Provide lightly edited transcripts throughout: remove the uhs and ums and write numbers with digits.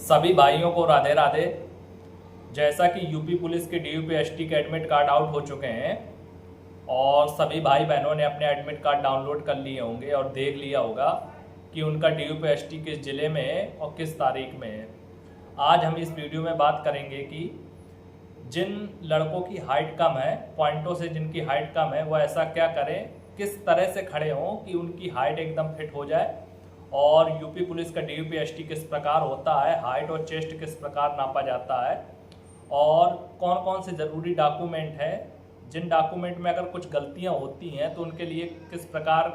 सभी भाइयों को राधे राधे। जैसा कि यूपी पुलिस के DUPST के एडमिट कार्ड आउट हो चुके हैं और सभी भाई बहनों ने अपने एडमिट कार्ड डाउनलोड कर लिए होंगे और देख लिया होगा कि उनका DUPST किस ज़िले में है और किस तारीख में है। आज हम इस वीडियो में बात करेंगे कि जिन लड़कों की हाइट कम है, पॉइंटों से जिनकी हाइट कम है, वो ऐसा क्या करें, किस तरह से खड़े हों कि उनकी हाइट एकदम फिट हो जाए, और यूपी पुलिस का DUPST किस प्रकार होता है, हाइट और चेस्ट किस प्रकार नापा जाता है, और कौन कौन से ज़रूरी डॉक्यूमेंट हैं, जिन डॉक्यूमेंट में अगर कुछ गलतियां होती हैं तो उनके लिए किस प्रकार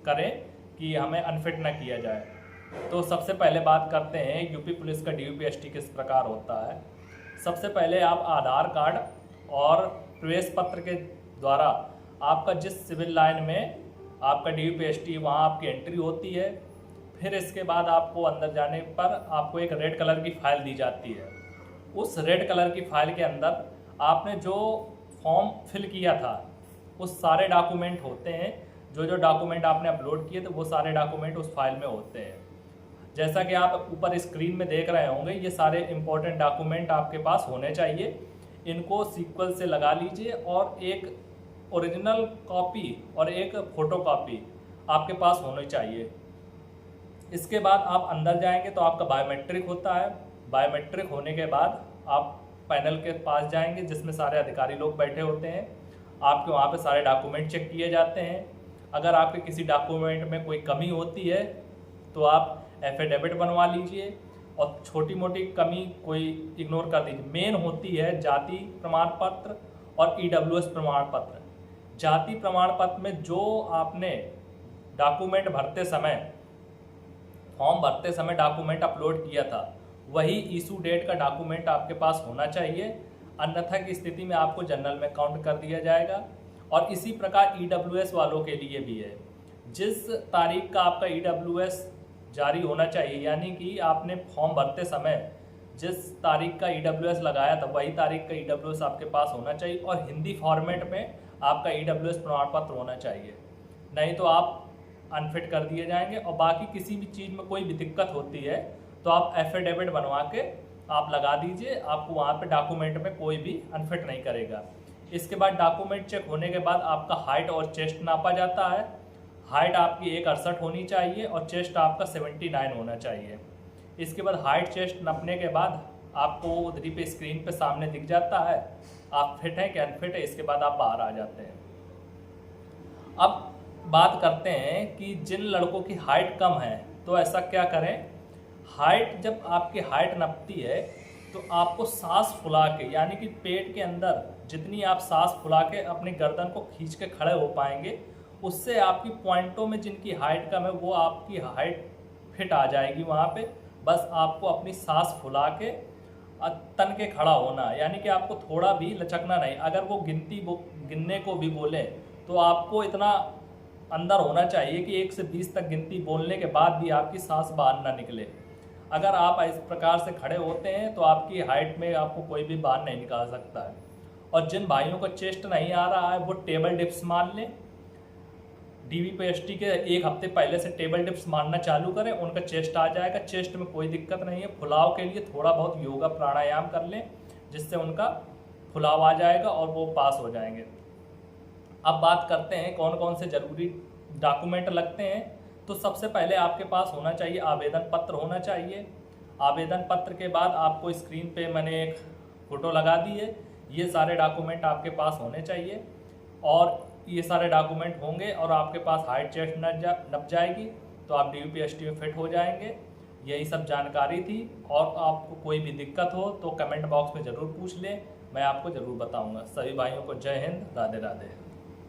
करें कि हमें अनफिट ना किया जाए। तो सबसे पहले बात करते हैं यूपी पुलिस का DUPST किस प्रकार होता है। सबसे पहले आप आधार कार्ड और प्रवेश पत्र के द्वारा आपका जिस सिविल लाइन में आपका DUPST वहाँ आपकी एंट्री होती है। फिर इसके बाद आपको अंदर जाने पर आपको एक रेड कलर की फाइल दी जाती है। उस रेड कलर की फाइल के अंदर आपने जो फॉर्म फिल किया था उस सारे डॉक्यूमेंट होते हैं। जो डॉक्यूमेंट आपने अपलोड किए थे वो सारे डॉक्यूमेंट उस फाइल में होते हैं। जैसा कि आप ऊपर स्क्रीन में देख रहे होंगे, ये सारे इंपॉर्टेंट डॉक्यूमेंट आपके पास होने चाहिए। इनको सीक्वल से लगा लीजिए और एक ओरिजिनल कॉपी और एक फ़ोटो कॉपी आपके पास होनी चाहिए। इसके बाद आप अंदर जाएंगे तो आपका बायोमेट्रिक होता है। बायोमेट्रिक होने के बाद आप पैनल के पास जाएंगे जिसमें सारे अधिकारी लोग बैठे होते हैं। आपके वहाँ पे सारे डॉक्यूमेंट चेक किए जाते हैं। अगर आपके किसी डॉक्यूमेंट में कोई कमी होती है तो आप एफिडेविट बनवा लीजिए, और छोटी मोटी कमी कोई इग्नोर कर दीजिए। मेन होती है जाति प्रमाण पत्र और EWS प्रमाण पत्र। जाति प्रमाण पत्र में जो आपने डॉक्यूमेंट भरते समय, फॉर्म भरते समय डॉक्यूमेंट अपलोड किया था, वही इशू डेट का डॉक्यूमेंट आपके पास होना चाहिए। अन्यथा की स्थिति में आपको जनरल में काउंट कर दिया जाएगा। और इसी प्रकार EWS वालों के लिए भी है। जिस तारीख का आपका EWS जारी होना चाहिए, यानी कि आपने फॉर्म भरते समय जिस तारीख का EWS लगाया था वही तारीख का EWS आपके पास होना चाहिए, और हिंदी फॉर्मेट में आपका EWS प्रमाण पत्र होना चाहिए। नहीं तो आप अनफिट कर दिए जाएंगे। और बाकी किसी भी चीज़ में कोई भी दिक्कत होती है तो आप एफिडेविट बनवा के आप लगा दीजिए। आपको वहाँ पे डॉक्यूमेंट में कोई भी अनफिट नहीं करेगा। इसके बाद डॉक्यूमेंट चेक होने के बाद आपका हाइट और चेस्ट नापा जाता है। हाइट आपकी 168 होनी चाहिए और चेस्ट आपका 79 होना चाहिए। इसके बाद हाइट चेस्ट नापने के बाद आपको उधरी पे स्क्रीन पे सामने दिख जाता है आप फिट हैं कि अनफिट है। इसके बाद आप बाहर आ जाते हैं। अब बात करते हैं कि जिन लड़कों की हाइट कम है तो ऐसा क्या करें। हाइट, जब आपकी हाइट नपती है तो आपको सांस फुला के, यानी कि पेट के अंदर जितनी आप सांस फुला के अपनी गर्दन को खींच के खड़े हो पाएंगे, उससे आपकी पॉइंटों में जिनकी हाइट कम है वो आपकी हाइट फिट आ जाएगी वहाँ पे। बस आपको अपनी सांस फुला के तन के खड़ा होना, यानी कि आपको थोड़ा भी लचकना नहीं। अगर वो गिनने को भी बोले तो आपको इतना अंदर होना चाहिए कि 1 से 20 तक गिनती बोलने के बाद भी आपकी सांस बाहर ना निकले। अगर आप इस प्रकार से खड़े होते हैं तो आपकी हाइट में आपको कोई भी बाहर नहीं निकाल सकता है। और जिन भाइयों को चेस्ट नहीं आ रहा है वो टेबल डिप्स मार लें। DUPST के 1 हफ्ते पहले से टेबल डिप्स मारना चालू करें, उनका चेस्ट आ जाएगा। चेस्ट में कोई दिक्कत नहीं है। फुलाव के लिए थोड़ा बहुत योगा प्राणायाम कर लें जिससे उनका फुलाव आ जाएगा और वो पास हो जाएंगे। अब बात करते हैं कौन कौन से ज़रूरी डॉक्यूमेंट लगते हैं। तो सबसे पहले आपके पास होना चाहिए आवेदन पत्र होना चाहिए। आवेदन पत्र के बाद आपको स्क्रीन पे मैंने एक फ़ोटो लगा दी है। ये सारे डॉक्यूमेंट आपके पास होने चाहिए, और ये सारे डॉक्यूमेंट होंगे और आपके पास हाइट चेस्ट नप जाएगी तो आप DUPST में फिट हो जाएंगे। यही सब जानकारी थी, और आपको कोई भी दिक्कत हो तो कमेंट बॉक्स में ज़रूर पूछ लें, मैं आपको ज़रूर बताऊँगा। सभी भाइयों को जय हिंद, राधे राधे।